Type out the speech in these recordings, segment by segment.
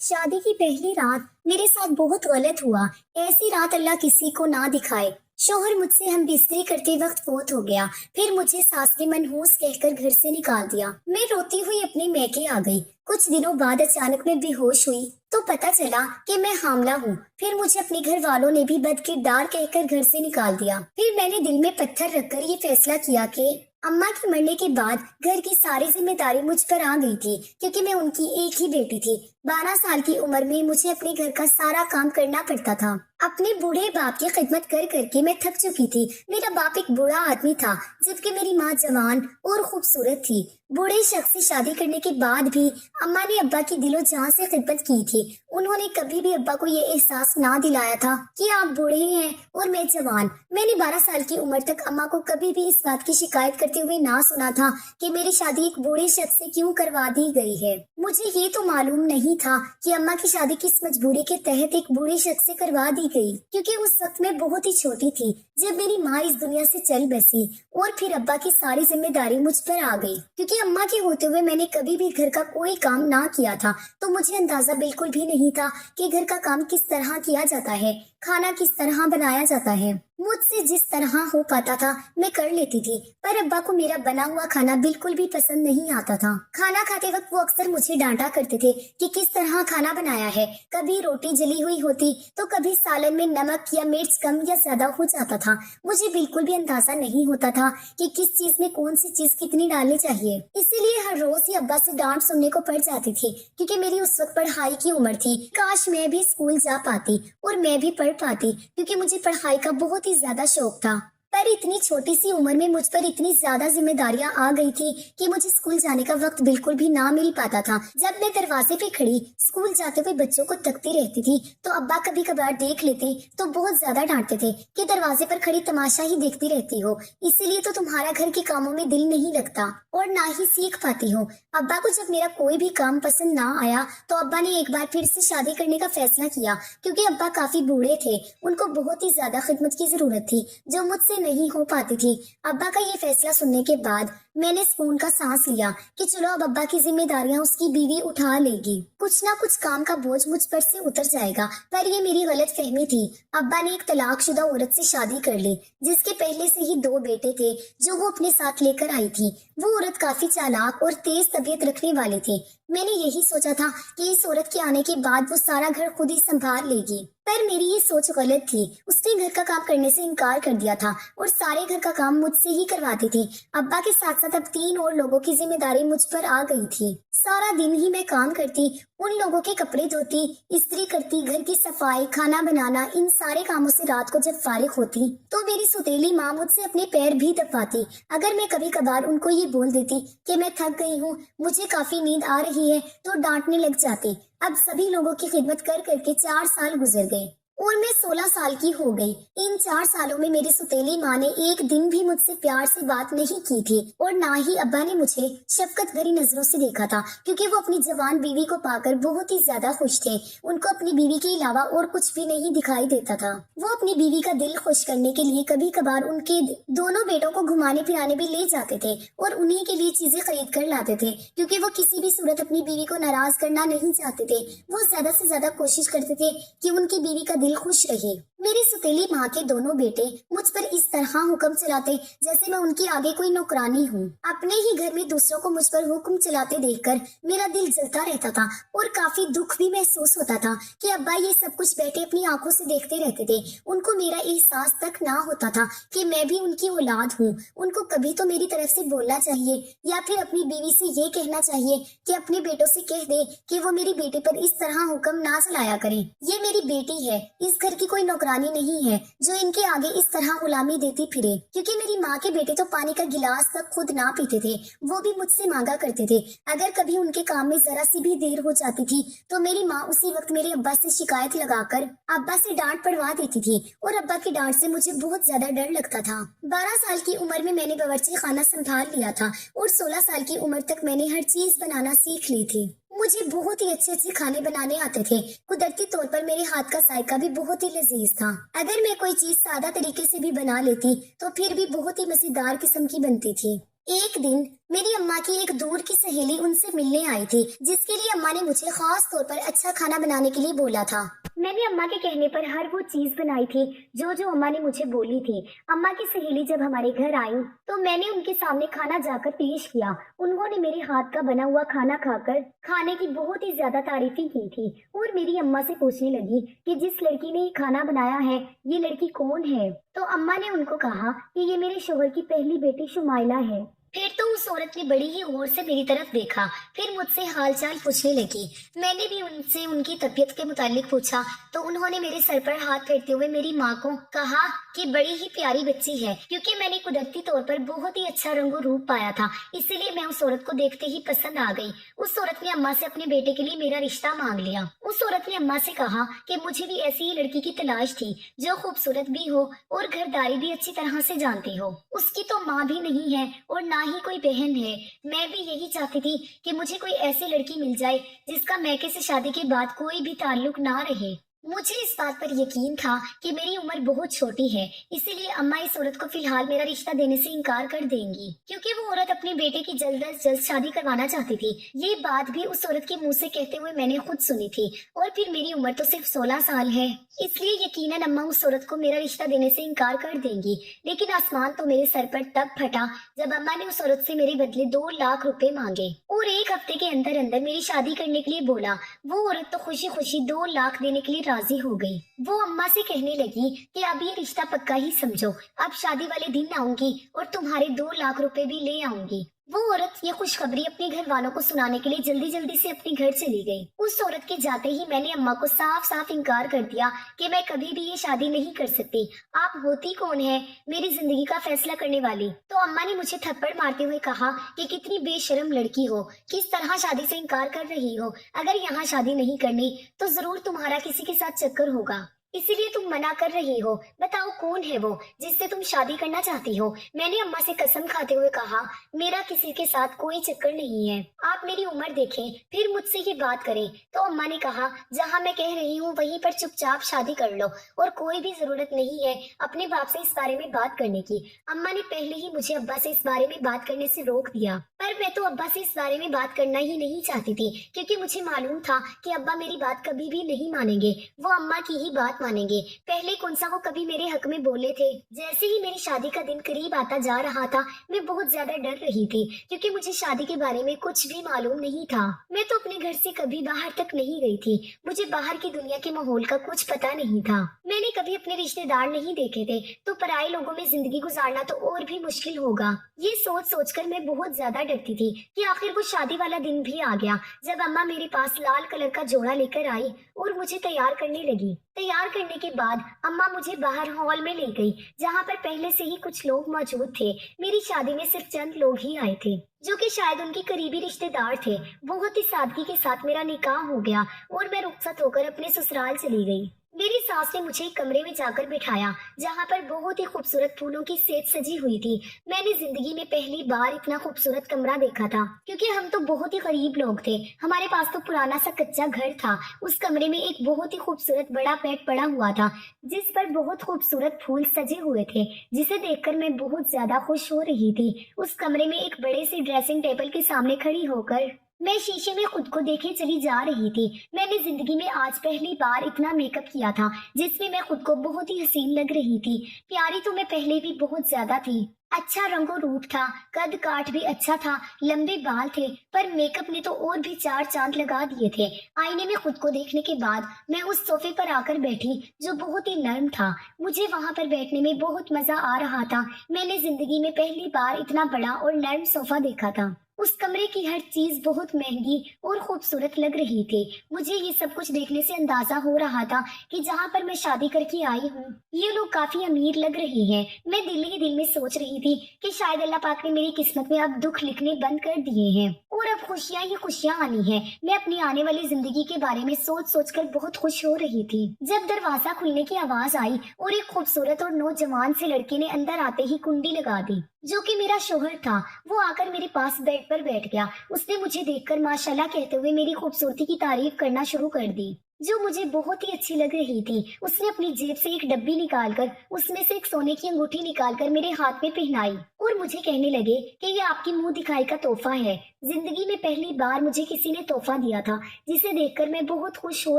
शादी की पहली रात मेरे साथ बहुत गलत हुआ। ऐसी रात अल्लाह किसी को ना दिखाए। शोहर मुझसे हम बिस्तरी करते वक्त फोत हो गया। फिर मुझे सास ने मनहूस कहकर घर से निकाल दिया। मैं रोती हुई अपने मैके आ गई। कुछ दिनों बाद अचानक मैं बेहोश हुई तो पता चला कि मैं हामला हूँ। फिर मुझे अपने घर वालों ने भी बदकिरदार कहकर घर से निकाल दिया। फिर मैंने दिल में पत्थर रखकर ये फैसला किया कि अम्मा के मरने के बाद घर की सारी जिम्मेदारी मुझ पर आ गई थी, क्योंकि मैं उनकी एक ही बेटी थी। 12 साल की उम्र में मुझे अपने घर का सारा काम करना पड़ता था। अपने बूढ़े बाप की खिदमत कर करके मैं थक चुकी थी। मेरा बाप एक बूढ़ा आदमी था, जबकि मेरी माँ जवान और खूबसूरत थी। बूढ़े शख्स से शादी करने के बाद भी अम्मा ने अब्बा की दिलो जान से खिदमत की थी। उन्होंने कभी भी अब्बा को ये एहसास ना दिलाया था कि आप बूढ़े हैं और मैं जवान। मैंने 12 साल की उम्र तक अम्मा को कभी भी इस बात की शिकायत करते हुए ना सुना था कि मेरी शादी एक बूढ़े शख्स से क्यों करवा दी गई है। मुझे ये तो मालूम नहीं था कि अम्मा की शादी किस मजबूरी के तहत एक बूढ़े शख्स से करवा दी गई, क्योंकि उस वक्त मैं बहुत ही छोटी थी जब मेरी माँ इस दुनिया से चल बसी और फिर अब्बा की सारी जिम्मेदारी मुझ पर आ गई। क्योंकि अम्मा के होते हुए मैंने कभी भी घर का कोई काम ना किया था, तो मुझे अंदाजा बिल्कुल भी नहीं था कि घर का काम किस तरह किया जाता है, खाना किस तरह बनाया जाता है। मुझसे जिस तरह हो पाता था मैं कर लेती थी, पर अब्बा को मेरा बना हुआ खाना बिल्कुल भी पसंद नहीं आता था। खाना खाते वक्त वो अक्सर मुझे डांटा करते थे कि किस तरह खाना बनाया है। कभी रोटी जली हुई होती तो कभी सालन में नमक या मिर्च कम या ज्यादा हो जाता था। मुझे बिल्कुल भी अंदाजा नहीं होता था कि किस चीज में कौन सी चीज कितनी डालनी चाहिए। इसीलिए हर रोज ही अब्बा से डांट सुनने को पड़ जाती थी, क्योंकि मेरी उस वक्त पढ़ाई की उम्र थी। काश मैं भी स्कूल जा पाती और मैं भी पढ़ पाती, क्योंकि मुझे पढ़ाई का बहुत ही ज्यादा शौक था। पर इतनी छोटी सी उम्र में मुझ पर इतनी ज्यादा जिम्मेदारियां आ गई थी कि मुझे स्कूल जाने का वक्त बिल्कुल भी ना मिल पाता था। जब मैं दरवाजे पे खड़ी स्कूल जाते हुए बच्चों को तकती रहती थी तो अब्बा कभी कभार देख लेते तो बहुत ज्यादा डांटते थे कि दरवाजे पर खड़ी तमाशा ही देखती रहती हो, इसीलिए तो तुम्हारा घर के कामों में दिल नहीं लगता और ना ही सीख पाती हो। अब्बा को जब मेरा कोई भी काम पसंद ना आया तो अब्बा ने एक बार फिर से शादी करने का फैसला किया, क्योंकि अब्बा काफी बूढ़े थे। उनको बहुत ही ज्यादा खिदमत की जरूरत थी जो मुझसे नहीं हो पाती थी। अब्बा का ये फैसला सुनने के बाद मैंने सुकून का सांस लिया कि चलो अब अब्बा की जिम्मेदारियां उसकी बीवी उठा लेगी, कुछ ना कुछ काम का बोझ मुझ पर से उतर जाएगा। पर ये मेरी गलत फहमी थी। अब्बा ने एक तलाकशुदा औरत से शादी कर ली, जिसके पहले से ही 2 बेटे थे जो वो अपने साथ लेकर आई थी। वो औरत काफी चालाक और तेज तबीयत रखने वाली थी। मैंने यही सोचा था कि इस औरत के आने के बाद वो सारा घर खुद ही संभाल लेगी, पर मेरी ये सोच गलत थी। उसने घर का काम करने से इनकार कर दिया था और सारे घर का काम मुझसे ही करवाती थी। अब्बा के साथ साथ अब 3 और लोगों की जिम्मेदारी मुझ पर आ गई थी। सारा दिन ही मैं काम करती, उन लोगों के कपड़े धोती, इस्त्री करती, घर की सफाई, खाना बनाना, इन सारे कामों से रात को जब फारिग होती तो मेरी सुतेली माँ मुझसे अपने पैर भी दबाती। अगर मैं कभी कभार उनको ये बोल देती कि मैं थक गई हूँ, मुझे काफी नींद आ रही है, तो डांटने लग जाती। अब सभी लोगों की खिदमत कर करके 4 साल गुजर गए और मैं 16 साल की हो गई। इन 4 सालों में मेरी सुतेली माँ ने एक दिन भी मुझसे प्यार से बात नहीं की थी और ना ही अब्बा ने मुझे शफकत भरी नजरों से देखा था, क्योंकि वो अपनी जवान बीवी को पाकर बहुत ही ज्यादा खुश थे। उनको अपनी बीवी के अलावा और कुछ भी नहीं दिखाई देता था। वो अपनी बीवी का दिल खुश करने के लिए कभी कभार उनके दोनों बेटों को घुमाने फिराने भी ले जाते थे और उन्हीं के लिए चीजें खरीद कर लाते थे, क्योंकि वो किसी भी सूरत अपनी बीवी को नाराज करना नहीं चाहते थे। वो ज्यादा से ज्यादा कोशिश करते थे कि उनकी बीवी का दिल खुश रहे। मेरी सुतेली माँ के दोनों बेटे मुझ पर इस तरह हुक्म चलाते जैसे मैं उनके आगे कोई नौकरानी हूँ। अपने ही घर में दूसरों को मुझ पर हुक्म चलाते देखकर मेरा दिल जलता रहता था और काफी दुख भी महसूस होता था कि अब्बा ये सब कुछ बैठे अपनी आंखों से देखते रहते थे। उनको मेरा एहसास तक ना होता था कि मैं भी उनकी औलाद हूँ। उनको कभी तो मेरी तरफ से बोलना चाहिए या फिर अपनी बीवी से ये कहना चाहिए कि अपने बेटों से कह दे कि वो मेरी बेटे पर इस तरह हुक्म ना चलाया करे। ये मेरी बेटी है, इस घर की कोई नौकरानी नहीं है जो इनके आगे इस तरह गुलामी देती फिरे। क्योंकि मेरी माँ के बेटे तो पानी का गिलास तक खुद ना पीते थे, वो भी मुझसे मांगा करते थे। अगर कभी उनके काम में जरा सी भी देर हो जाती थी तो मेरी माँ उसी वक्त मेरे अब्बा से शिकायत लगाकर अब्बा से डांट पड़वा देती थी और अब्बा की डांट से मुझे बहुत ज्यादा डर लगता था। 12 साल की उम्र में मैंने बावर्ची खाना संभाल लिया था और 16 साल की उम्र तक मैंने हर चीज बनाना सीख ली थी। मुझे बहुत ही अच्छे अच्छे खाने बनाने आते थे। कुदरती तौर पर मेरे हाथ का जायका भी बहुत ही लजीज था। अगर मैं कोई चीज सादा तरीके से भी बना लेती तो फिर भी बहुत ही मजेदार किस्म की बनती थी। ایک دن میری अम्मा की एक दूर की सहेली उनसे मिलने आई थी, जिसके लिए अम्मा ने मुझे खास तौर पर अच्छा खाना बनाने के लिए बोला था। मैंने अम्मा के कहने पर हर वो चीज बनाई थी जो जो अम्मा ने मुझे बोली थी। अम्मा की सहेली जब हमारे घर आई तो मैंने उनके सामने खाना जाकर पेश किया। उन्होंने मेरे हाथ का बना हुआ खाना खाकर खाने की बहुत ही ज्यादा तारीफें की थी और मेरी अम्मा से पूछने लगी कि जिस लड़की ने ये खाना बनाया है ये लड़की कौन है। तो अम्मा ने उनको कहा कि ये मेरे शोहर की पहली बेटी शुमाइला है। फिर तो उस औरत ने बड़ी ही गौर से मेरी तरफ देखा, फिर मुझसे हालचाल पूछने लगी। मैंने भी उनसे उनकी तबीयत के मुतालिक पूछा तो उन्होंने मेरे सर पर हाथ फेरते हुए मेरी माँ को कहा कि बड़ी ही प्यारी बच्ची है, क्योंकि मैंने कुदरती तौर पर बहुत ही अच्छा रंगो रूप पाया था, इसीलिए मैं उस औरत को देखते ही पसंद आ गई। उस औरत ने अम्मा से अपने बेटे के लिए मेरा रिश्ता मांग लिया। उस औरत ने अम्मा से कहा कि मुझे भी ऐसी ही लड़की की तलाश थी जो खूबसूरत भी हो और घरदारी भी अच्छी तरह से जानती हो। उसकी तो माँ भी नहीं है और ना ही कोई बहन है। मैं भी यही चाहती थी कि मुझे कोई ऐसी लड़की मिल जाए जिसका मैके से शादी के बाद कोई भी ताल्लुक ना रहे। मुझे इस बात पर यकीन था कि मेरी उम्र बहुत छोटी है, इसीलिए अम्मा इस औरत को फिलहाल मेरा रिश्ता देने से इनकार कर देंगी, क्योंकि वो औरत अपने बेटे की जल्द अज जल्द शादी करवाना चाहती थी। ये बात भी उस औरत के मुंह से कहते हुए मैंने खुद सुनी थी, और फिर मेरी उम्र तो सिर्फ 16 साल है, इसलिए यकीनन अम्मा उस औरत को मेरा रिश्ता देने से इनकार कर देंगी। लेकिन आसमान तो मेरे सर पर तब फटा जब अम्मा ने उस औरत से मेरे बदले 2 लाख रुपए मांगे और 1 हफ्ते के अंदर अंदर मेरी शादी करने के लिए बोला। वो औरत तो खुशी खुशी 2 लाख देने के लिए राजी हो गई। वो अम्मा से कहने लगी कि अब ये रिश्ता पक्का ही समझो, अब शादी वाले दिन आऊंगी और तुम्हारे 2 लाख रुपए भी ले आऊंगी। वो औरत ये खुशखबरी अपने घर वालों को सुनाने के लिए जल्दी जल्दी से अपने घर चली गई। उस औरत के जाते ही मैंने अम्मा को साफ साफ इनकार कर दिया कि मैं कभी भी ये शादी नहीं कर सकती। आप होती कौन है मेरी जिंदगी का फैसला करने वाली? तो अम्मा ने मुझे थप्पड़ मारते हुए कहा कि कितनी बेशर्म लड़की हो, किस तरह शादी से इनकार कर रही हो। अगर यहाँ शादी नहीं करनी तो जरूर तुम्हारा किसी के साथ चक्कर होगा, इसीलिए तुम मना कर रही हो। बताओ कौन है वो जिससे तुम शादी करना चाहती हो? मैंने अम्मा से कसम खाते हुए कहा, मेरा किसी के साथ कोई चक्कर नहीं है। आप मेरी उम्र देखें फिर मुझसे ये बात करें। तो अम्मा ने कहा, जहाँ मैं कह रही हूँ वहीं पर चुपचाप शादी कर लो और कोई भी जरूरत नहीं है अपने बाप से इस बारे में बात करने की। अम्मा ने पहले ही मुझे अब्बा से इस बारे में बात करने से रोक दिया, पर मैं तो अब्बा से इस बारे में बात करना ही नहीं चाहती थी, क्योंकि मुझे मालूम था कि अब्बा मेरी बात कभी भी नहीं मानेंगे, वो अम्मा की ही बात मानेंगे। पहले कौन सा वो कभी मेरे हक में बोले थे। जैसे ही मेरी शादी का दिन करीब आता जा रहा था मैं बहुत ज्यादा डर रही थी, क्योंकि मुझे शादी के बारे में कुछ भी मालूम नहीं था। मैं तो अपने घर से कभी बाहर तक नहीं गई थी, मुझे बाहर की दुनिया के माहौल का कुछ पता नहीं था। मैंने कभी अपने रिश्तेदार नहीं देखे थे, तो पराये लोगों में जिंदगी गुजारना तो और भी मुश्किल होगा। ये सोच सोचकर मैं बहुत ज्यादा डरती थी कि आखिर वो शादी वाला दिन भी आ गया, जब अम्मा मेरे पास लाल कलर का जोड़ा लेकर आई और मुझे तैयार करने लगी। तैयार करने के बाद अम्मा मुझे बाहर हॉल में ले गई, जहाँ पर पहले से ही कुछ लोग मौजूद थे। मेरी शादी में सिर्फ चंद लोग ही आए थे, जो कि शायद उनके करीबी रिश्तेदार थे। बहुत ही सादगी के साथ मेरा निकाह हो गया और मैं रुखसत होकर अपने ससुराल चली गई। मेरी सास ने मुझे एक कमरे में जाकर बिठाया, जहाँ पर बहुत ही खूबसूरत फूलों की सेज सजी हुई थी। मैंने जिंदगी में पहली बार इतना खूबसूरत कमरा देखा था, क्योंकि हम तो बहुत ही गरीब लोग थे। हमारे पास तो पुराना सा कच्चा घर था। उस कमरे में एक बहुत ही खूबसूरत बड़ा बेड पड़ा हुआ था, जिस पर बहुत खूबसूरत फूल सजे हुए थे, जिसे देखकर मैं बहुत ज्यादा खुश हो रही थी। उस कमरे में एक बड़े से ड्रेसिंग टेबल के सामने खड़ी होकर मैं शीशे में खुद को देखे चली जा रही थी। मैंने जिंदगी में आज पहली बार इतना मेकअप किया था, जिसमें मैं खुद को बहुत ही हसीन लग रही थी। प्यारी तो मैं पहले भी बहुत ज्यादा थी। अच्छा रंगो रूप था, कद काठ भी अच्छा था, लंबे बाल थे, पर मेकअप ने तो और भी 4 चांद लगा दिए थे। आईने में खुद को देखने के बाद मैं उस सोफे पर आकर बैठी, जो बहुत ही नरम था। मुझे वहां पर बैठने में बहुत मजा आ रहा था। मैंने जिंदगी में पहली बार इतना बड़ा और नरम सोफा देखा था। उस कमरे की हर चीज बहुत महंगी और खूबसूरत लग रही थी। मुझे ये सब कुछ देखने से अंदाजा हो रहा था कि जहाँ पर मैं शादी करके आई हूँ ये लोग काफी अमीर लग रहे हैं। मैं दिल ही दिल में सोच रही थी कि शायद अल्लाह पाक ने मेरी किस्मत में अब दुख लिखने बंद कर दिए हैं और अब खुशियाँ ही खुशियाँ आनी है। मैं अपनी आने वाली जिंदगी के बारे में सोच सोच कर बहुत खुश हो रही थी, जब दरवाजा खुलने की आवाज आई और एक खूबसूरत और नौजवान से लड़के ने अंदर आते ही कुंडी लगा दी, जो कि मेरा शोहर था। वो आकर मेरे पास बेड पर बैठ गया। उसने मुझे देखकर माशाल्लाह कहते हुए मेरी खूबसूरती की तारीफ करना शुरू कर दी। जो मुझे बहुत ही अच्छी लग रही थी। उसने अपनी जेब से एक डब्बी निकालकर उसमें से एक सोने की अंगूठी निकालकर मेरे हाथ में पहनाई और मुझे कहने लगे कि ये आपकी मुंह दिखाई का तोहफा है। जिंदगी में पहली बार मुझे किसी ने तोहफा दिया था, जिसे देखकर मैं बहुत खुश हो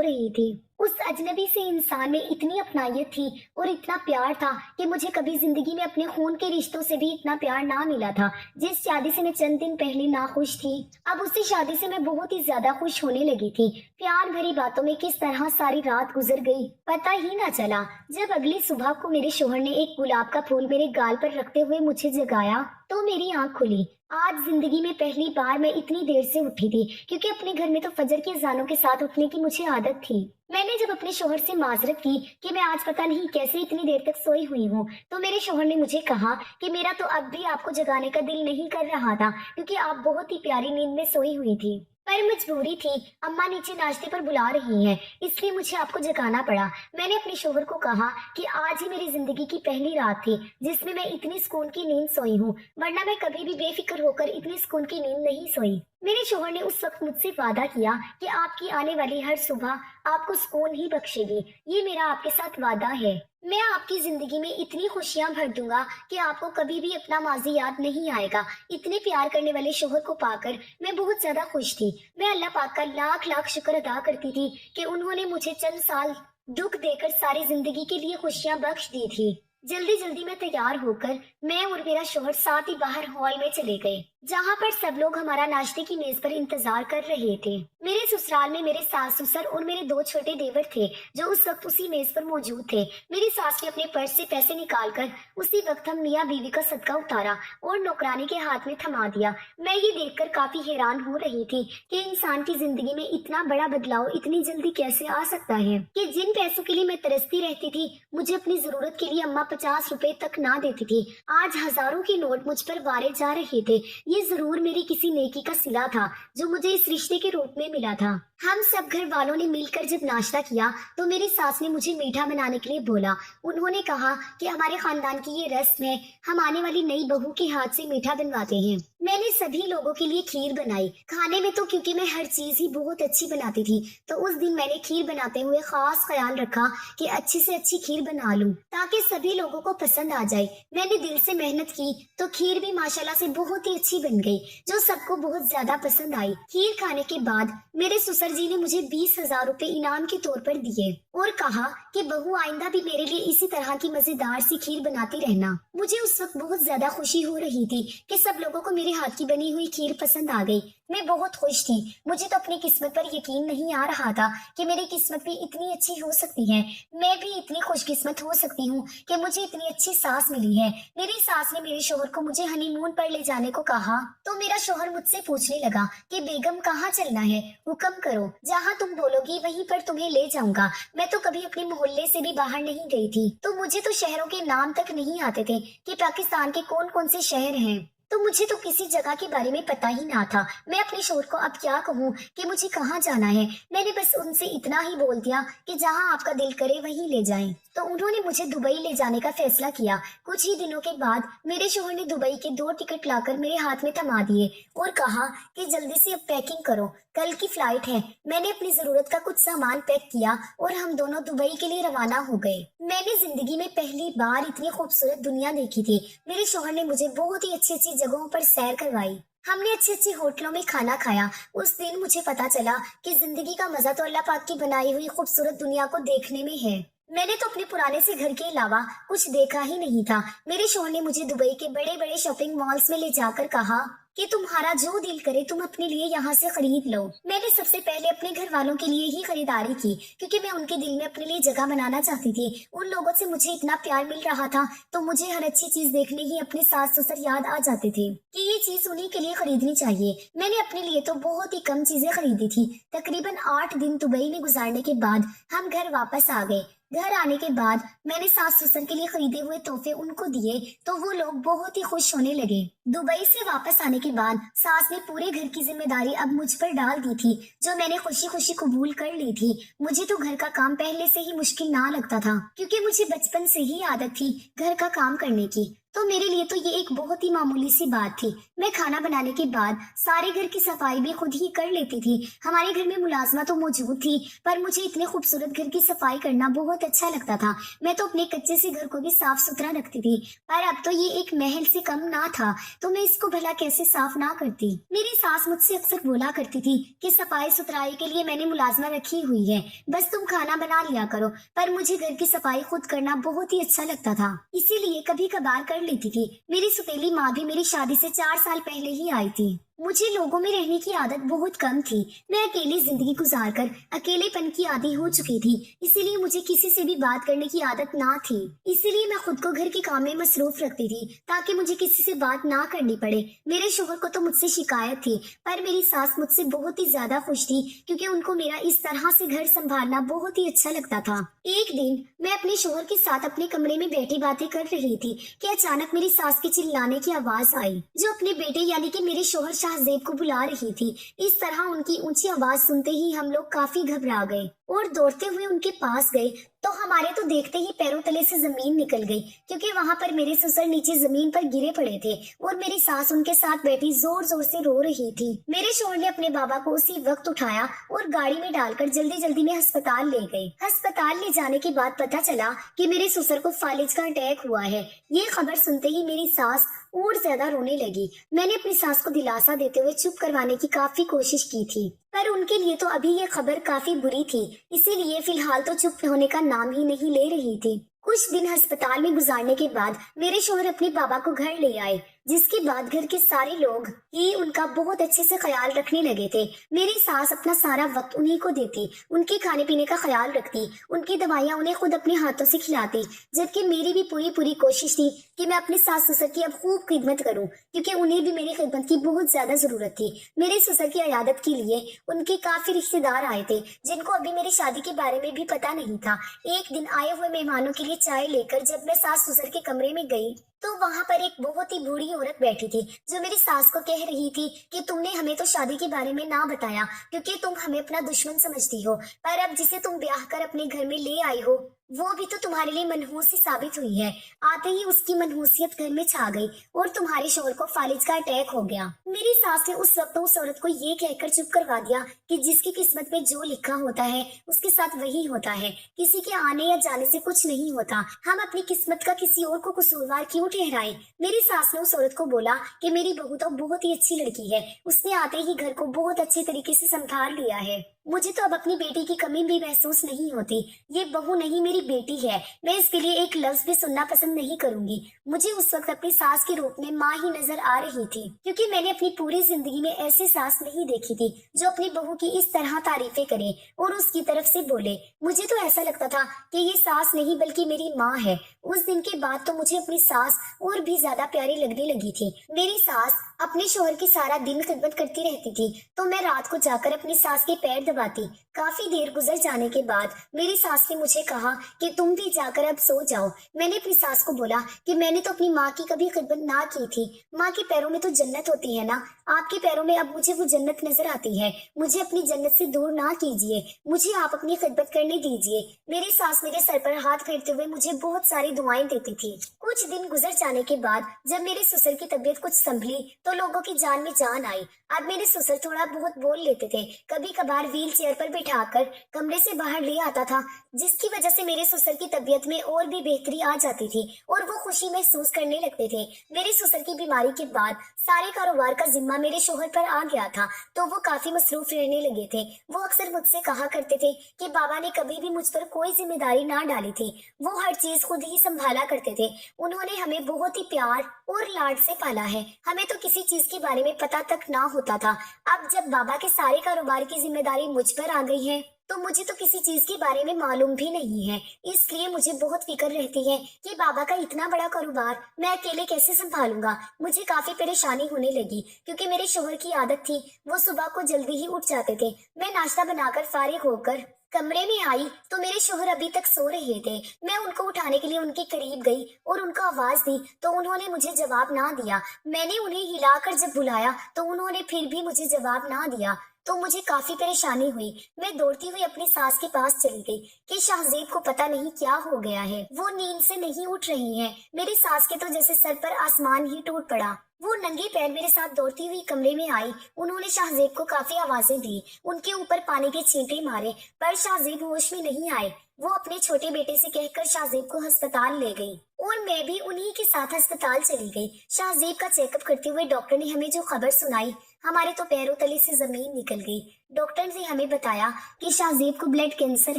रही थी। उस अजनबी से इंसान में इतनी अपनायत थी और इतना प्यार था कि मुझे कभी जिंदगी में अपने खून के रिश्तों से भी इतना प्यार ना मिला था। जिस शादी से मैं चंद दिन पहले ना खुश थी, अब उसी शादी से मैं बहुत ही ज्यादा खुश होने लगी थी। प्यार भरी बातों में किस तरह सारी रात गुजर गई पता ही ना चला। जब अगली सुबह को मेरे शोहर ने एक गुलाब का फूल मेरे गाल पर रखते हुए मुझे जगाया तो मेरी आंख खुली। आज जिंदगी में पहली बार मैं इतनी देर से उठी थी, क्योंकि अपने घर में तो फजर की अजानों के साथ उठने की मुझे आदत थी। मैंने जब अपने शोहर से माजरत की कि मैं आज पता नहीं कैसे इतनी देर तक सोई हुई हूँ, तो मेरे शोहर ने मुझे कहा कि मेरा तो अब भी आपको जगाने का दिल नहीं कर रहा था, क्योंकि आप बहुत ही प्यारी नींद में सोई हुई थी। पर मजबूरी थी, अम्मा नीचे नाश्ते पर बुला रही हैं, इसलिए मुझे आपको जगाना पड़ा। मैंने अपने शोहर को कहा कि आज ही मेरी जिंदगी की पहली रात थी जिसमें मैं इतनी सुकून की नींद सोई हूँ, वरना मैं कभी भी बेफिक्र होकर इतनी सुकून की नींद नहीं सोई। मेरे शोहर ने उस वक्त मुझसे वादा किया कि आपकी आने वाली हर सुबह आपको सुकून ही बख्शेगी। ये मेरा आपके साथ वादा है। मैं आपकी जिंदगी में इतनी खुशियां भर दूंगा कि आपको कभी भी अपना माजी याद नहीं आएगा। इतने प्यार करने वाले शोहर को पाकर मैं बहुत ज्यादा खुश थी। मैं अल्लाह पाक का लाख लाख शुक्र अदा करती थी कि उन्होंने मुझे चंद साल दुख देकर सारी जिंदगी के लिए खुशियां बख्श दी थी। जल्दी जल्दी में तैयार होकर मैं और मेरा शोहर साथ ही बाहर हॉल में चले गए, जहाँ पर सब लोग हमारा नाश्ते की मेज पर इंतजार कर रहे थे। मेरे ससुराल में मेरे सास ससुर और मेरे दो छोटे देवर थे, जो उस वक्त उसी मेज पर मौजूद थे। मेरी सास ने अपने पर्स से पैसे निकालकर उसी वक्त हम मियाँ बीवी का सदका उतारा और नौकरानी के हाथ में थमा दिया। मैं ये देखकर काफी हैरान हो रही थी कि इंसान की जिंदगी में इतना बड़ा बदलाव इतनी जल्दी कैसे आ सकता है, कि जिन पैसों के लिए मैं तरसती रहती थी, मुझे अपनी जरूरत के लिए अम्मा 50 रुपए तक ना देती थी, आज हजारों के नोट मुझ पर वारे जा रहे थे। ये जरूर मेरी किसी नेकी का सिला था जो मुझे इस रिश्ते के रूप में मिला था। हम सब घर वालों ने मिलकर जब नाश्ता किया तो मेरी सास ने मुझे मीठा बनाने के लिए बोला। उन्होंने कहा कि हमारे खानदान की ये रस्म है, हम आने वाली नई बहू के हाथ से मीठा बनवाते हैं। मैंने सभी लोगों के लिए खीर बनाई। खाने में तो क्योंकि मैं हर चीज ही बहुत अच्छी बनाती थी, तो उस दिन मैंने खीर बनाते हुए खास ख्याल रखा कि अच्छी से अच्छी खीर बना लूं ताकि सभी लोगों को पसंद आ जाए। मैंने दिल से मेहनत की तो खीर भी माशाल्लाह से बहुत ही अच्छी बन गई, जो सबको बहुत ज्यादा पसंद आई। खीर खाने के बाद मेरे ससुर जी ने मुझे 20,000 रुपए इनाम के तौर पर दिए और कहा कि बहू आइंदा भी मेरे लिए इसी तरह की मजेदार सी खीर बनाती रहना। मुझे उस वक्त बहुत ज्यादा खुशी हो रही थी कि सब लोगों को मेरे हाथ की बनी हुई खीर पसंद आ गई। मैं बहुत खुश थी। मुझे तो अपनी किस्मत पर यकीन नहीं आ रहा था कि मेरी किस्मत भी इतनी अच्छी हो सकती है। मैं भी इतनी खुशकिस्मत हो सकती हूँ कि मुझे इतनी अच्छी सास मिली है। मेरी सास ने मेरे शोहर को मुझे हनीमून पर ले जाने को कहा तो मेरा शोहर मुझसे पूछने लगा कि बेगम कहाँ चलना है, हुक्म करो, जहाँ तुम बोलोगी वहीं पर तुम्हें ले जाऊंगा। मैं तो कभी अपने मोहल्ले से भी बाहर नहीं गई थी, तो मुझे तो शहरों के नाम तक नहीं आते थे कि पाकिस्तान के कौन कौन से शहर हैं। तो मुझे तो किसी जगह के बारे में पता ही ना था। मैं अपने शोहर को अब क्या कहूँ कि मुझे कहाँ जाना है। मैंने बस उनसे इतना ही बोल दिया कि जहाँ आपका दिल करे वहीं ले जाएं। तो उन्होंने मुझे दुबई ले जाने का फैसला किया। कुछ ही दिनों के बाद मेरे शोहर ने दुबई के 2 टिकट लाकर मेरे हाथ में थमा दिए और कहा कि जल्दी से अब पैकिंग करो, कल की फ्लाइट है। मैंने अपनी जरूरत का कुछ सामान पैक किया और हम दोनों दुबई के लिए रवाना हो गए। मैंने जिंदगी में पहली बार इतनी खूबसूरत दुनिया देखी थी। मेरे शोहर ने मुझे बहुत ही अच्छी अच्छी जगहों पर सैर करवाई। हमने अच्छी अच्छी होटलों में खाना खाया। उस दिन मुझे पता चला कि जिंदगी का मजा तो अल्लाह पाक की बनाई हुई खूबसूरत दुनिया को देखने में है। मैंने तो अपने पुराने से घर के अलावा कुछ देखा ही नहीं था। मेरे शोहर ने मुझे दुबई के बड़े बड़े शॉपिंग मॉल्स में ले जाकर कहा कि तुम्हारा जो दिल करे तुम अपने लिए यहाँ से खरीद लो। मैंने सबसे पहले अपने घर वालों के लिए ही खरीदारी की, क्योंकि मैं उनके दिल में अपने लिए जगह बनाना चाहती थी। उन लोगों से मुझे इतना प्यार मिल रहा था तो मुझे हर अच्छी चीज देखने ही अपने सास ससुर याद आ जाते थे कि ये चीज उन्हीं के लिए खरीदनी चाहिए। मैंने अपने लिए तो बहुत ही कम चीजें खरीदी थी। तकरीबन 8 दिन दुबई में गुजारने के बाद हम घर वापस आ गए। घर आने के बाद मैंने सास ससुर के लिए खरीदे हुए तोहफे उनको दिए तो वो लोग बहुत ही खुश होने लगे। दुबई से वापस आने के बाद सास ने पूरे घर की जिम्मेदारी अब मुझ पर डाल दी थी, जो मैंने खुशी खुशी कबूल कर ली थी। मुझे तो घर का काम पहले से ही मुश्किल ना लगता था, क्योंकि मुझे बचपन से ही आदत थी घर का काम करने की। तो मेरे लिए तो ये एक बहुत ही मामूली सी बात थी। मैं खाना बनाने के बाद सारे घर की सफाई भी खुद ही कर लेती थी। हमारे घर में मुलाजमा तो मौजूद थी, पर मुझे इतने खूबसूरत घर की सफाई करना बहुत अच्छा लगता था। मैं तो अपने कच्चे से घर को भी साफ सुथरा रखती थी, पर अब तो ये एक महल से कम ना था, तो मैं इसको भला कैसे साफ ना करती। मेरी सास मुझसे अक्सर बोला करती थी कि सफाई सुथराई के लिए मैंने मुलाजमा रखी हुई है, बस तुम खाना बना लिया करो। पर मुझे घर की सफाई खुद करना बहुत ही अच्छा लगता था, इसीलिए कभी कभार कर लेती थी। मेरी सुतेली माँ भी मेरी शादी से 4 साल पहले ही आई थी। मुझे लोगों में रहने की आदत बहुत कम थी। मैं अकेली जिंदगी गुजारकर अकेलेपन की आदी हो चुकी थी, इसीलिए मुझे किसी से भी बात करने की आदत ना थी। इसीलिए मैं खुद को घर के काम में मसरूफ रखती थी, ताकि मुझे किसी से बात ना करनी पड़े। मेरे शोहर को तो मुझसे शिकायत थी, पर मेरी सास मुझसे बहुत ही ज्यादा खुश थी, क्योंकि उनको मेरा इस तरह से घर संभालना बहुत ही अच्छा लगता था। एक दिन मैं अपने शोहर के साथ अपने कमरे में बैठी बातें कर रही थी कि अचानक मेरी सास के चिल्लाने की आवाज आई, जो अपने बेटे यानी कि मेरे शोहर शाहजेब को बुला रही थी। इस तरह उनकी ऊंची आवाज सुनते ही हम लोग काफी घबरा गए और दौड़ते हुए उनके पास गए, तो हमारे तो देखते ही पैरों तले से जमीन निकल गई, क्योंकि वहां पर मेरे ससुर नीचे जमीन पर गिरे पड़े थे और मेरी सास उनके साथ बैठी जोर जोर से रो रही थी। मेरे शोहर ने अपने बाबा को उसी वक्त उठाया और गाड़ी में डालकर जल्दी जल्दी में अस्पताल ले गए। अस्पताल ले जाने के बाद पता चला कि मेरे ससुर को फालिज का अटैक हुआ है। ये खबर सुनते ही मेरी सास और ज्यादा रोने लगी। मैंने अपनी सास को दिलासा देते हुए चुप करवाने की काफी कोशिश की थी, पर उनके लिए तो अभी ये खबर काफी बुरी थी, इसीलिए फिलहाल तो चुप होने का नाम ही नहीं ले रही थी। कुछ दिन अस्पताल में गुजारने के बाद मेरे शोहर अपने बाबा को घर ले आए, जिसके बाद घर के सारे लोग ही उनका बहुत अच्छे से ख्याल रखने लगे थे। मेरी सास अपना सारा वक्त उन्हीं को देती, उनके खाने पीने का ख्याल रखती, उनकी दवाइयाँ उन्हें खुद अपने हाथों से खिलाती, जबकि मेरी भी पूरी पूरी कोशिश थी कि मैं अपने सास ससुर की अब खूब खिदमत करूं, क्योंकि उन्हें भी मेरी खिदमत की बहुत ज्यादा जरूरत थी। मेरे ससुर की इयादत के लिए उनके काफी रिश्तेदार आए थे, जिनको अभी मेरी शादी के बारे में भी पता नहीं था। एक दिन आए हुए मेहमानों के लिए चाय लेकर जब मैं सास ससुर के कमरे में गई, तो वहां पर एक बहुत ही बूढ़ी औरत बैठी थी, जो मेरी सास को कह रही थी कि तुमने हमें तो शादी के बारे में ना बताया, क्योंकि तुम हमें अपना दुश्मन समझती हो, पर अब जिसे तुम ब्याह कर अपने घर में ले आई हो वो भी तो तुम्हारे लिए मनहूस ही साबित हुई है। आते ही उसकी मनहूसियत घर में छा गई और तुम्हारे शोहर को फालिज का अटैक हो गया। मेरी सास ने उस वक्त उस औरत को ये कहकर चुप करवा दिया कि जिसकी किस्मत में जो लिखा होता है उसके साथ वही होता है, किसी के आने या जाने से कुछ नहीं होता। हम अपनी किस्मत का किसी और को कसूरवार क्यों ठहराएं। मेरी सास ने उस औरत को बोला कि मेरी बहू तो बहुत ही अच्छी लड़की है, उसने आते ही घर को बहुत अच्छे तरीके से संभाल लिया है। मुझे तो अब अपनी बेटी की कमी भी महसूस नहीं होती। ये बहू नहीं मेरी बेटी है, मैं इसके लिए एक लफ्ज भी सुनना पसंद नहीं करूंगी। मुझे उस वक्त अपनी सास के रूप में माँ ही नजर आ रही थी, क्योंकि मैंने अपनी पूरी जिंदगी में ऐसी सास नहीं देखी थी जो अपनी बहू की इस तरह तारीफें करे और उसकी तरफ से बोले। मुझे तो ऐसा लगता था कि ये सास नहीं बल्कि मेरी माँ है। उस दिन के बाद तो मुझे अपनी सास और भी ज्यादा प्यारी लगने लगी थी। मेरी सास अपने शोहर की सारा दिन खिदमत करती रहती थी, तो मैं रात को जाकर अपनी सास के पैर दबाती। काफी देर गुजर जाने के बाद मेरी सास ने मुझे कहा कि तुम भी जाकर अब सो जाओ। मैंने अपनी सास को बोला कि मैंने तो अपनी माँ की कभी खिदमत ना की थी, माँ के पैरों में तो जन्नत होती है ना, आपके पैरों में अब मुझे वो जन्नत नजर आती है। मुझे अपनी जन्नत से दूर ना कीजिए, मुझे आप अपनी खिदमत करने दीजिए। मेरी सास मेरे सर पर हाथ फेरते हुए मुझे बहुत सारी दुआएं देती थी। कुछ दिन गुजर जाने के बाद जब मेरे ससुर की तबीयत कुछ संभली तो लोगों की जान में जान आई। अब मेरे ससुर थोड़ा बहुत बोल लेते थे, कभी कभार व्हील चेयर पर बिठाकर कमरे से बाहर ले आता था, जिसकी वजह से मेरे ससुर की तबीयत में और भी बेहतरी आ जाती थी और वो खुशी महसूस करने लगते थे। मेरे ससुर की बीमारी के बाद सारे कारोबार का जिम्मा मेरे शोहर पर आ गया था, तो वो काफी मसरूफ रहने लगे थे। वो अक्सर मुझसे कहा करते थे कि बाबा ने कभी भी मुझ पर कोई जिम्मेदारी ना डाली थी, वो हर चीज खुद ही संभाला करते थे। उन्होंने हमें बहुत ही प्यार और लाड से पाला है, हमें तो किसी चीज के बारे में पता तक ना होता था। अब जब बाबा के सारे कारोबार की जिम्मेदारी मुझ पर आ गई है तो मुझे तो किसी चीज के बारे में मालूम भी नहीं है, इसलिए मुझे बहुत फिक्र रहती है कि बाबा का इतना बड़ा कारोबार मैं अकेले कैसे संभालूंगा। मुझे काफी परेशानी होने लगी, क्योंकि मेरे शोहर की आदत थी वो सुबह को जल्दी ही उठ जाते थे। मैं नाश्ता बनाकर फारिग होकर कमरे में आई तो मेरे शोहर अभी तक सो रहे थे। मैं उनको उठाने के लिए उनके करीब गई और उनको आवाज दी तो उन्होंने मुझे जवाब ना दिया। मैंने उन्हें हिलाकर जब बुलाया तो उन्होंने फिर भी मुझे जवाब ना दिया। तो मुझे काफी परेशानी हुई। मैं दौड़ती हुई अपनी सास के पास चली गई कि शाहजेब को पता नहीं क्या हो गया है, वो नींद से नहीं उठ रही है। मेरी सास के तो जैसे सर पर आसमान ही टूट पड़ा। वो नंगे पैर मेरे साथ दौड़ती हुई कमरे में आई। उन्होंने शाहजेब को काफी आवाजें दी, उनके ऊपर पानी के छींटे मारे, पर शाहजेब होश में नहीं आए। वो अपने छोटे बेटे से कहकर शाहजेब को अस्पताल ले गई और मैं भी उन्हीं के साथ अस्पताल चली गई। शाहजेब का चेकअप करते हुए डॉक्टर ने हमें जो खबर सुनाई, हमारे तो पैरों तले से जमीन निकल गई। डॉक्टर ने हमें बताया कि शाहजेब को ब्लड कैंसर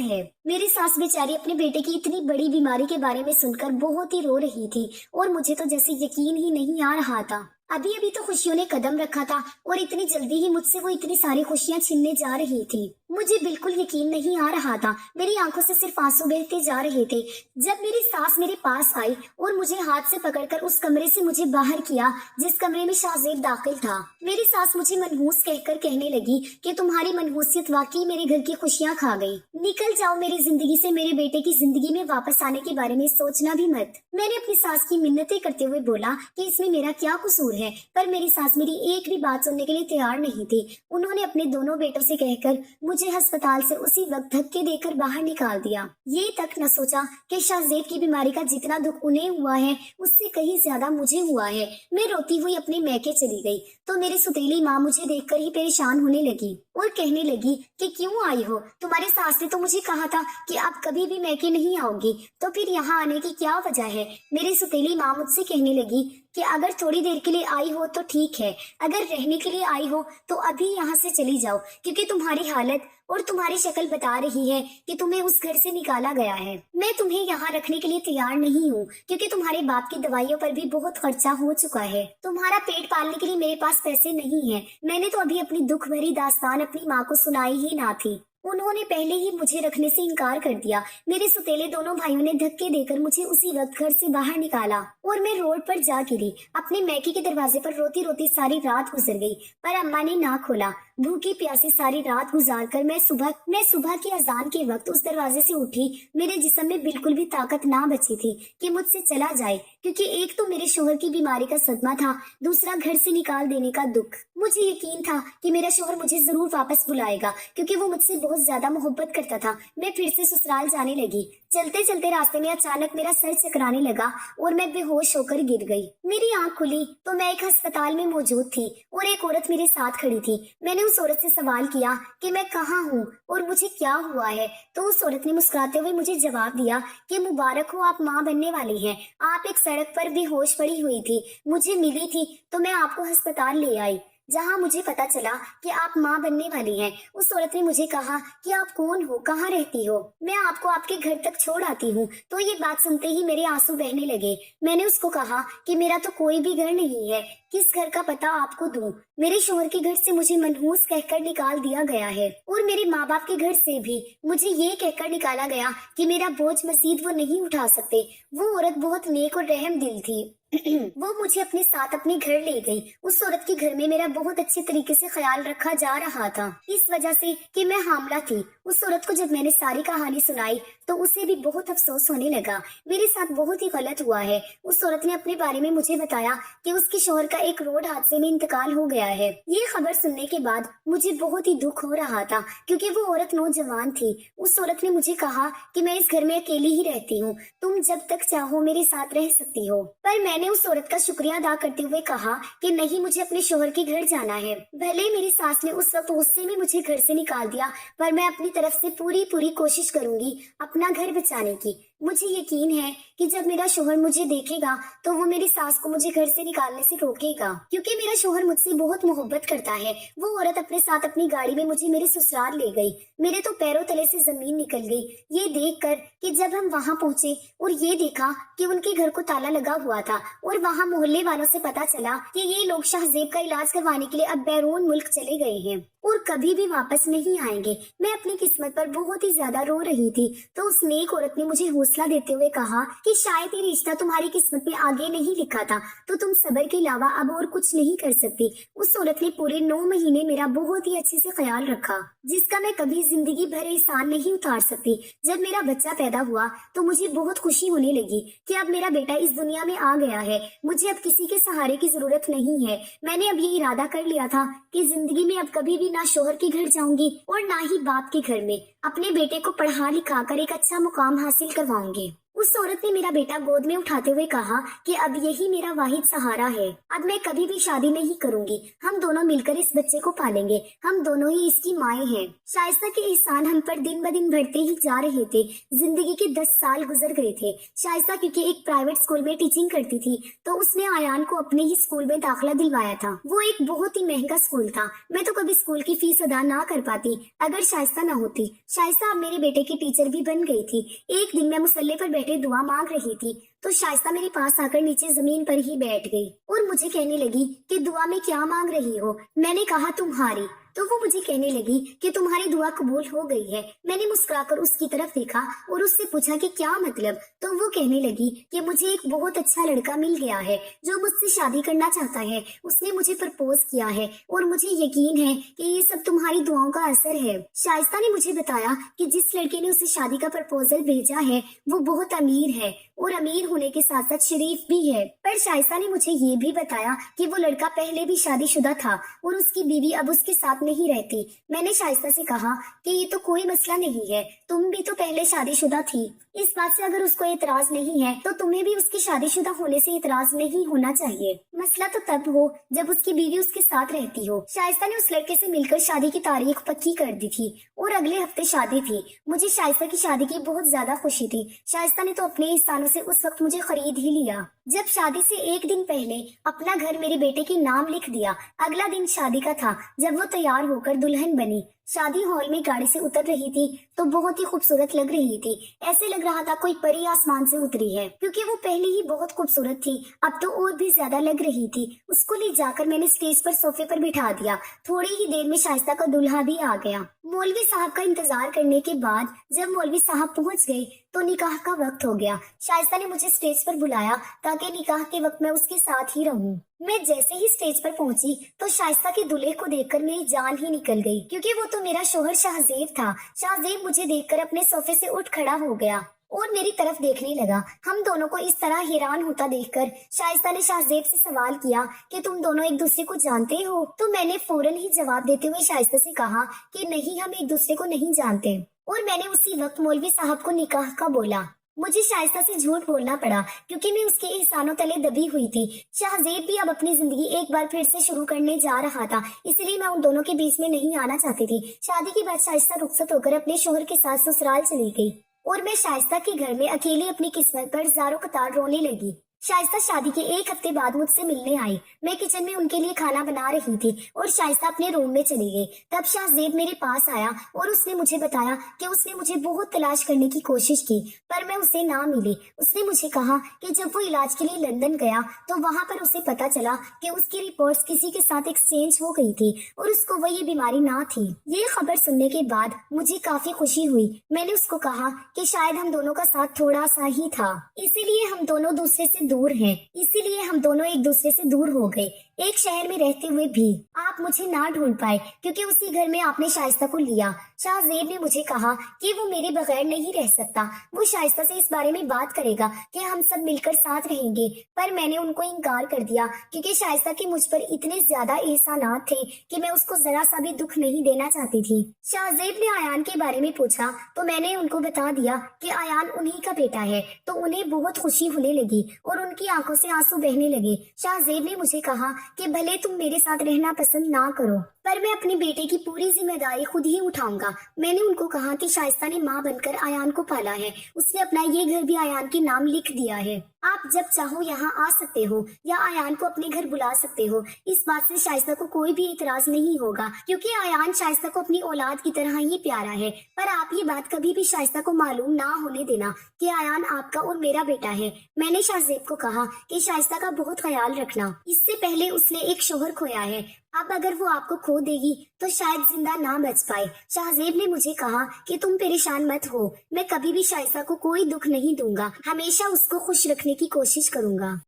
है। मेरी सास बेचारी अपने बेटे की इतनी बड़ी बीमारी के बारे में सुनकर बहुत ही रो रही थी और मुझे तो जैसे यकीन ही नहीं आ रहा था। अभी अभी तो खुशियों ने कदम रखा था और इतनी जल्दी ही मुझसे वो इतनी सारी खुशियां छीनने जा रही थी। मुझे बिल्कुल यकीन नहीं आ रहा था। मेरी आंखों से सिर्फ आंसू बहते जा रहे थे। जब मेरी सास मेरे पास आई और मुझे हाथ से पकड़कर उस कमरे से मुझे बाहर किया जिस कमरे में शाहजेब दाखिल था, मेरी सास मुझे मनहूस कहकर कहने लगी कि तुम्हारी मनहूसियत वाकई मेरे घर की खुशियां खा गई। निकल जाओ मेरी जिंदगी से, मेरे बेटे की जिंदगी में वापस आने के बारे में सोचना भी मत। मैंने अपनी सास की मिन्नतें करते हुए बोला कि इसमें मेरा क्या कसूर है, पर मेरी सास मेरी एक भी बात सुनने के लिए तैयार नहीं थी। उन्होंने अपने दोनों बेटों से कहकर मुझे अस्पताल से उसी वक्त धक्के देकर बाहर निकाल दिया। ये तक न सोचा कि शाहजेब की बीमारी का जितना दुख उन्हें हुआ है उससे कहीं ज्यादा मुझे हुआ है। मैं रोती हुई अपने मैके चली गई तो मेरी सुतीली माँ मुझे देखकर ही परेशान होने लगी और कहने लगी कि क्यों आई हो, तुम्हारे सास ने तो मुझे कहा था कि आप कभी भी मैके नहीं आओगी, तो फिर यहाँ आने की क्या वजह है। मेरी सुतीली माँ मुझसे कहने लगी कि अगर थोड़ी देर के लिए आई हो तो ठीक है, अगर रहने के लिए आई हो तो अभी यहाँ से चली जाओ, क्योंकि तुम्हारी हालत और तुम्हारी शक्ल बता रही है कि तुम्हें उस घर से निकाला गया है। मैं तुम्हें यहाँ रखने के लिए तैयार नहीं हूँ, क्योंकि तुम्हारे बाप की दवाइयों पर भी बहुत खर्चा हो चुका है। तुम्हारा पेट पालने के लिए मेरे पास पैसे नहीं है। मैंने तो अभी अपनी दुख भरी दास्तान अपनी माँ को सुनाई ही ना थी। उन्होंने पहले ही मुझे रखने से इनकार कर दिया। मेरे सुतेले दोनों भाइयों ने धक्के देकर मुझे उसी वक्त घर से बाहर निकाला और मैं रोड पर जा गिरी। अपने मैके के दरवाजे पर रोती रोती सारी रात गुजर गई, पर अम्मा ने ना खोला। भूखी प्यासी सारी रात गुजार कर मैं सुबह की अजान के वक्त उस दरवाजे से उठी। मेरे जिस्म में बिल्कुल भी ताकत ना बची थी कि मुझसे चला जाए, क्योंकि एक तो मेरे शोहर की बीमारी का सदमा था, दूसरा घर से निकाल देने का दुख। मुझे यकीन था कि मेरा शोहर मुझे जरूर वापस बुलाएगा, क्योंकि वो मुझसे बहुत ज्यादा मोहब्बत करता था। मैं फिर से ससुराल जाने लगी। चलते चलते रास्ते में अचानक मेरा सर चकराने लगा और मैं बेहोश होकर गिर गई। मेरी आंख खुली तो मैं एक अस्पताल में मौजूद थी और एक औरत मेरे साथ खड़ी थी। मैंने उस औरत से सवाल किया कि मैं कहाँ हूँ और मुझे क्या हुआ है, तो उस औरत ने मुस्कुराते हुए मुझे जवाब दिया कि मुबारक हो, आप माँ बनने वाली हैं। आप एक सड़क पर बेहोश पड़ी हुई थी, मुझे मिली थी तो मैं आपको अस्पताल ले आई, जहाँ मुझे पता चला कि आप माँ बनने वाली हैं। उस औरत ने मुझे कहा कि आप कौन हो, कहाँ रहती हो, मैं आपको आपके घर तक छोड़ आती हूँ। तो ये बात सुनते ही मेरे आंसू बहने लगे। मैंने उसको कहा कि मेरा तो कोई भी घर नहीं है, किस घर का पता आपको दूं? मेरे शोहर के घर से मुझे मनहूस कहकर निकाल दिया गया है और मेरे माँ बाप के घर से भी मुझे ये कहकर निकाला गया कि मेरा बोझ मजीद वो नहीं उठा सकते। वो औरत बहुत नेक और रहम दिल थी। वो मुझे अपने साथ अपने घर ले गई। उस औरत के घर में मेरा बहुत अच्छे तरीके से ख्याल रखा जा रहा था, इस वजह से कि मैं हामला थी। उस औरत को जब मैंने सारी कहानी सुनाई तो उसे भी बहुत अफसोस होने लगा। मेरे साथ बहुत ही गलत हुआ है। उस औरत ने अपने बारे में मुझे बताया कि उसके शौहर का एक रोड हादसे में इंतकाल हो गया है। ये खबर सुनने के बाद मुझे बहुत ही दुख हो रहा था, क्योंकि वो औरत नौजवान थी। उस औरत ने मुझे कहा कि मैं इस घर में अकेली ही रहती हूँ, तुम जब तक चाहो मेरे साथ रह सकती हो। पर मैंने उस औरत का शुक्रिया अदा करते हुए कहा कि नहीं, मुझे अपने शौहर के घर जाना है। भले मेरी सास ने उस वक्त गुस्से में मुझे घर से निकाल दिया, पर मैं अपनी तरफ से पूरी कोशिश करूंगी अपना घर बचाने की। मुझे यकीन है कि जब मेरा शोहर मुझे देखेगा तो वो मेरी सास को मुझे घर से निकालने से रोकेगा, क्योंकि मेरा शोहर मुझसे बहुत मोहब्बत करता है। वो औरत अपने साथ अपनी गाड़ी में मुझे मेरे ससुराल ले गई। मेरे तो पैरों तले से जमीन निकल गई ये देखकर कि जब हम वहाँ पहुँचे और ये देखा कि उनके घर को ताला लगा हुआ था और वहाँ मोहल्ले वालों से पता चला कि ये लोग शाहजेब का इलाज करवाने के लिए अब बैरून मुल्क चले गए हैं और कभी भी वापस नहीं आएंगे। मैं अपनी किस्मत पर बहुत ही ज्यादा रो रही थी, तो उस नेक औरत ने मुझे हौसला देते हुए कहा कि शायद ये रिश्ता तुम्हारी किस्मत में आगे नहीं लिखा था, तो तुम सब्र के अलावा अब और कुछ नहीं कर सकती। उस औरत ने पूरे 9 महीने मेरा बहुत ही अच्छे से ख्याल रखा, जिसका मैं कभी जिंदगी भर एहसान नहीं उतार सकती। जब मेरा बच्चा पैदा हुआ तो मुझे बहुत खुशी होने लगी कि अब मेरा बेटा इस दुनिया में आ गया گیا ہے، مجھے اب کسی کے سہارے کی ضرورت نہیں ہے۔ میں نے اب یہ ارادہ کر لیا تھا کہ زندگی میں اب کبھی بھی نہ شوہر کے گھر جاؤں گی اور نہ ہی باپ کے گھر میں۔ اپنے بیٹے کو پڑھا لکھا کر ایک اچھا مقام حاصل کرواؤں گی۔ اس عورت نے میرا بیٹا گود میں اٹھاتے ہوئے کہا کہ اب یہی میرا واحد سہارا ہے، اب میں کبھی بھی شادی نہیں کروں گی، ہم دونوں مل کر اس بچے کو پالیں گے، ہم دونوں ہی اس کی مائیں ہیں۔ شائستہ کے احسان ہم پر دن بدن بڑھتے ہی جا رہے تھے۔ زندگی کے 10 سال گزر گئے تھے۔ شائستہ کیونکہ ایک پرائیویٹ اسکول میں ٹیچنگ کرتی تھی تو اس نے آیان کو اپنے ہی اسکول میں داخلہ دلوایا تھا۔ وہ ایک بہت ہی مہنگا اسکول تھا، میں تو کبھی اسکول کی فیس ادا نہ کر پاتی اگر شائستہ نہ ہوتی۔ شائستہ اب میرے بیٹے کی ٹیچر بھی بن گئی تھی۔ ایک دن میں مصلے پر بیٹھے دعا مانگ رہی تھی تو شائستہ میرے پاس آ کر نیچے زمین پر ہی بیٹھ گئی اور مجھے کہنے لگی کہ دعا میں کیا مانگ رہی ہو؟ میں نے کہا تمہاری۔ تو وہ مجھے کہنے لگی کہ تمہاری دعا قبول ہو گئی ہے۔ میں نے مسکرا کر اس کی طرف دیکھا اور اس سے پوچھا کہ کیا مطلب؟ تو وہ کہنے لگی کہ مجھے ایک بہت اچھا لڑکا مل گیا ہے جو مجھ سے شادی کرنا چاہتا ہے، اس نے مجھے پرپوز کیا ہے اور مجھے یقین ہے کہ یہ سب تمہاری دعاؤں کا اثر ہے۔ شائستہ نے مجھے بتایا کہ جس لڑکے نے اسے شادی کا پرپوزل بھیجا ہے وہ بہت امیر ہے اور امیر ہونے کے ساتھ ساتھ شریف بھی ہے۔ پر شائستہ نے مجھے یہ بھی بتایا کہ وہ لڑکا پہلے بھی شادی شدہ تھا اور اس کی بیوی اب اس کے ساتھ نہیں رہتی۔ میں نے شائستہ سے کہا کہ یہ تو کوئی مسئلہ نہیں ہے، تم بھی تو پہلے شادی شدہ تھی، اس بات سے اگر اس کو اعتراض نہیں ہے تو تمہیں بھی اس کے شادی شدہ ہونے سے اعتراض نہیں ہونا چاہیے۔ مسئلہ تو تب ہو جب اس کی بیوی اس کے ساتھ رہتی ہو۔ شائستہ نے اس لڑکے سے مل کر شادی کی تاریخ پکی کر دی تھی اور اگلے ہفتے شادی تھی۔ مجھے شائستہ کی شادی کی بہت زیادہ خوشی تھی۔ شائستہ نے تو اپنے احسانوں سے اس وقت مجھے خرید ہی لیا جب شادی سے ایک دن پہلے اپنا گھر میرے بیٹے کے نام لکھ دیا۔ اگلا دن شادی کا تھا جب وہ تیار ہو کر دلہن بنی۔ شادی ہال میں گاڑی سے اتر رہی تھی تو بہت ہی خوبصورت لگ رہی تھی، ایسے لگ رہا تھا کوئی پری آسمان سے اتری ہے، کیونکہ وہ پہلے ہی بہت خوبصورت تھی، اب تو اور بھی زیادہ لگ رہی تھی۔ اس کو لے جا کر میں نے اسٹیج پر صوفے پر بٹھا دیا۔ تھوڑی ہی دیر میں شائستہ کا دلہا بھی آ گیا۔ مولوی صاحب کا انتظار کرنے کے بعد جب مولوی صاحب پہنچ گئے تو نکاح کا وقت ہو گیا۔ شائستہ نے مجھے اسٹیج پر بلایا تاکہ نکاح کے وقت میں اس کے ساتھ ہی رہوں۔ میں جیسے ہی اسٹیج پر پہنچی تو شائستہ کے دلہے کو دیکھ کر میری جان ہی نکل گئی، کیونکہ وہ تو میرا شوہر شاہزیب تھا۔ شاہزیب مجھے دیکھ کر اپنے صوفے سے اٹھ کھڑا ہو گیا اور میری طرف دیکھنے لگا۔ ہم دونوں کو اس طرح حیران ہوتا دیکھ کر شائستہ نے شاہزیب سے سوال کیا کہ تم دونوں ایک دوسرے کو جانتے ہو؟ تو میں نے فوراً ہی جواب دیتے ہوئے شائستہ سے کہا کہ نہیں، ہم ایک دوسرے کو نہیں جانتے، اور میں نے اسی وقت مولوی صاحب کو نکاح کا بولا۔ مجھے شائستہ سے جھوٹ بولنا پڑا کیونکہ میں اس کے احسانوں تلے دبی ہوئی تھی۔ شاہزیب بھی اب اپنی زندگی ایک بار پھر سے شروع کرنے جا رہا تھا، اس لیے میں ان دونوں کے بیچ میں نہیں آنا چاہتی تھی۔ شادی کے بعد شائستہ رخصت ہو کر اپنے شوہر کے ساتھ سسرال چلی گئی اور میں شائستہ کے گھر میں اکیلے اپنی قسمت پر زاروں قطار رونے لگی۔ شائستہ شادی کے ایک ہفتے بعد مجھ سے ملنے آئی۔ میں کچن میں ان کے لیے کھانا بنا رہی تھی اور شائستہ اپنے روم میں چلی گئی۔ تب شاہزیب میرے پاس آیا اور اس نے مجھے بتایا کہ اس نے مجھے بہت تلاش کرنے کی کوشش کی پر میں اسے نہ ملی۔ اس نے مجھے کہا کہ جب وہ علاج کے لیے لندن گیا تو وہاں پر اسے پتا چلا کہ اس کی رپورٹس کسی کے ساتھ ایکسچینج ہو گئی تھی اور اس کو وہ یہ بیماری نہ تھی۔ یہ خبر سننے کے بعد مجھے کافی خوشی ہوئی۔ میں نے اس کو کہا کہ شاید ہم دونوں کا ساتھ تھوڑا سا ہی تھا، اسی لیے ہم دونوں دوسرے سے دور ہیں، اسی لیے ہم دونوں ایک دوسرے سے دور ہو گئے۔ ایک شہر میں رہتے ہوئے بھی آپ مجھے نہ ڈھونڈ پائے کیونکہ اسی گھر میں آپ نے شائستہ کو لیا۔ شاہزیب نے مجھے کہا کہ وہ میرے بغیر نہیں رہ سکتا، وہ شائستہ سے اس بارے میں بات کرے گا کہ ہم سب مل کر ساتھ رہیں گے، پر میں نے ان کو انکار کر دیا کیونکہ شائستہ کے مجھ پر اتنے زیادہ احسانات تھے کہ میں اس کو ذرا سا بھی دکھ نہیں دینا چاہتی تھی۔ شاہزیب نے آیان کے بارے میں پوچھا تو میں نے ان کو بتا دیا کہ آیان انہی کا بیٹا ہے، تو انہیں بہت خوشی ہونے لگی اور ان کی آنکھوں سے آنسو بہنے لگے۔ شاہزیب نے مجھے کہا کہ بھلے تم میرے ساتھ رہنا پسند نہ کرو پر میں اپنے بیٹے کی پوری ذمہ داری خود ہی اٹھاؤں گا۔ میں نے ان کو کہا کہ شائستہ نے ماں بن کر آیان کو پالا ہے، اس نے اپنا یہ گھر بھی آیان کے نام لکھ دیا ہے، آپ جب چاہو یہاں آ سکتے ہو یا آیان کو اپنے گھر بلا سکتے ہو۔ اس بات سے شائستہ کو کوئی بھی اعتراض نہیں ہوگا کیونکہ آیان شائستہ کو اپنی اولاد کی طرح ہی پیارا ہے، پر آپ یہ بات کبھی بھی شائستہ کو معلوم نہ ہونے دینا کہ آیان آپ کا اور میرا بیٹا ہے۔ میں نے شاہزیب کو کہا کہ شائستہ کا بہت خیال رکھنا، اس سے پہلے اس نے ایک شوہر کھویا ہے، اب اگر وہ آپ کو کھو دے گی تو شاید زندہ نہ بچ پائے۔ شاہزیب نے مجھے کہا کہ تم پریشان مت ہو، میں کبھی بھی شائستہ کو کوئی دکھ نہیں دوں گا، ہمیشہ اس کو خوش رکھنے کی کوشش کروں گا۔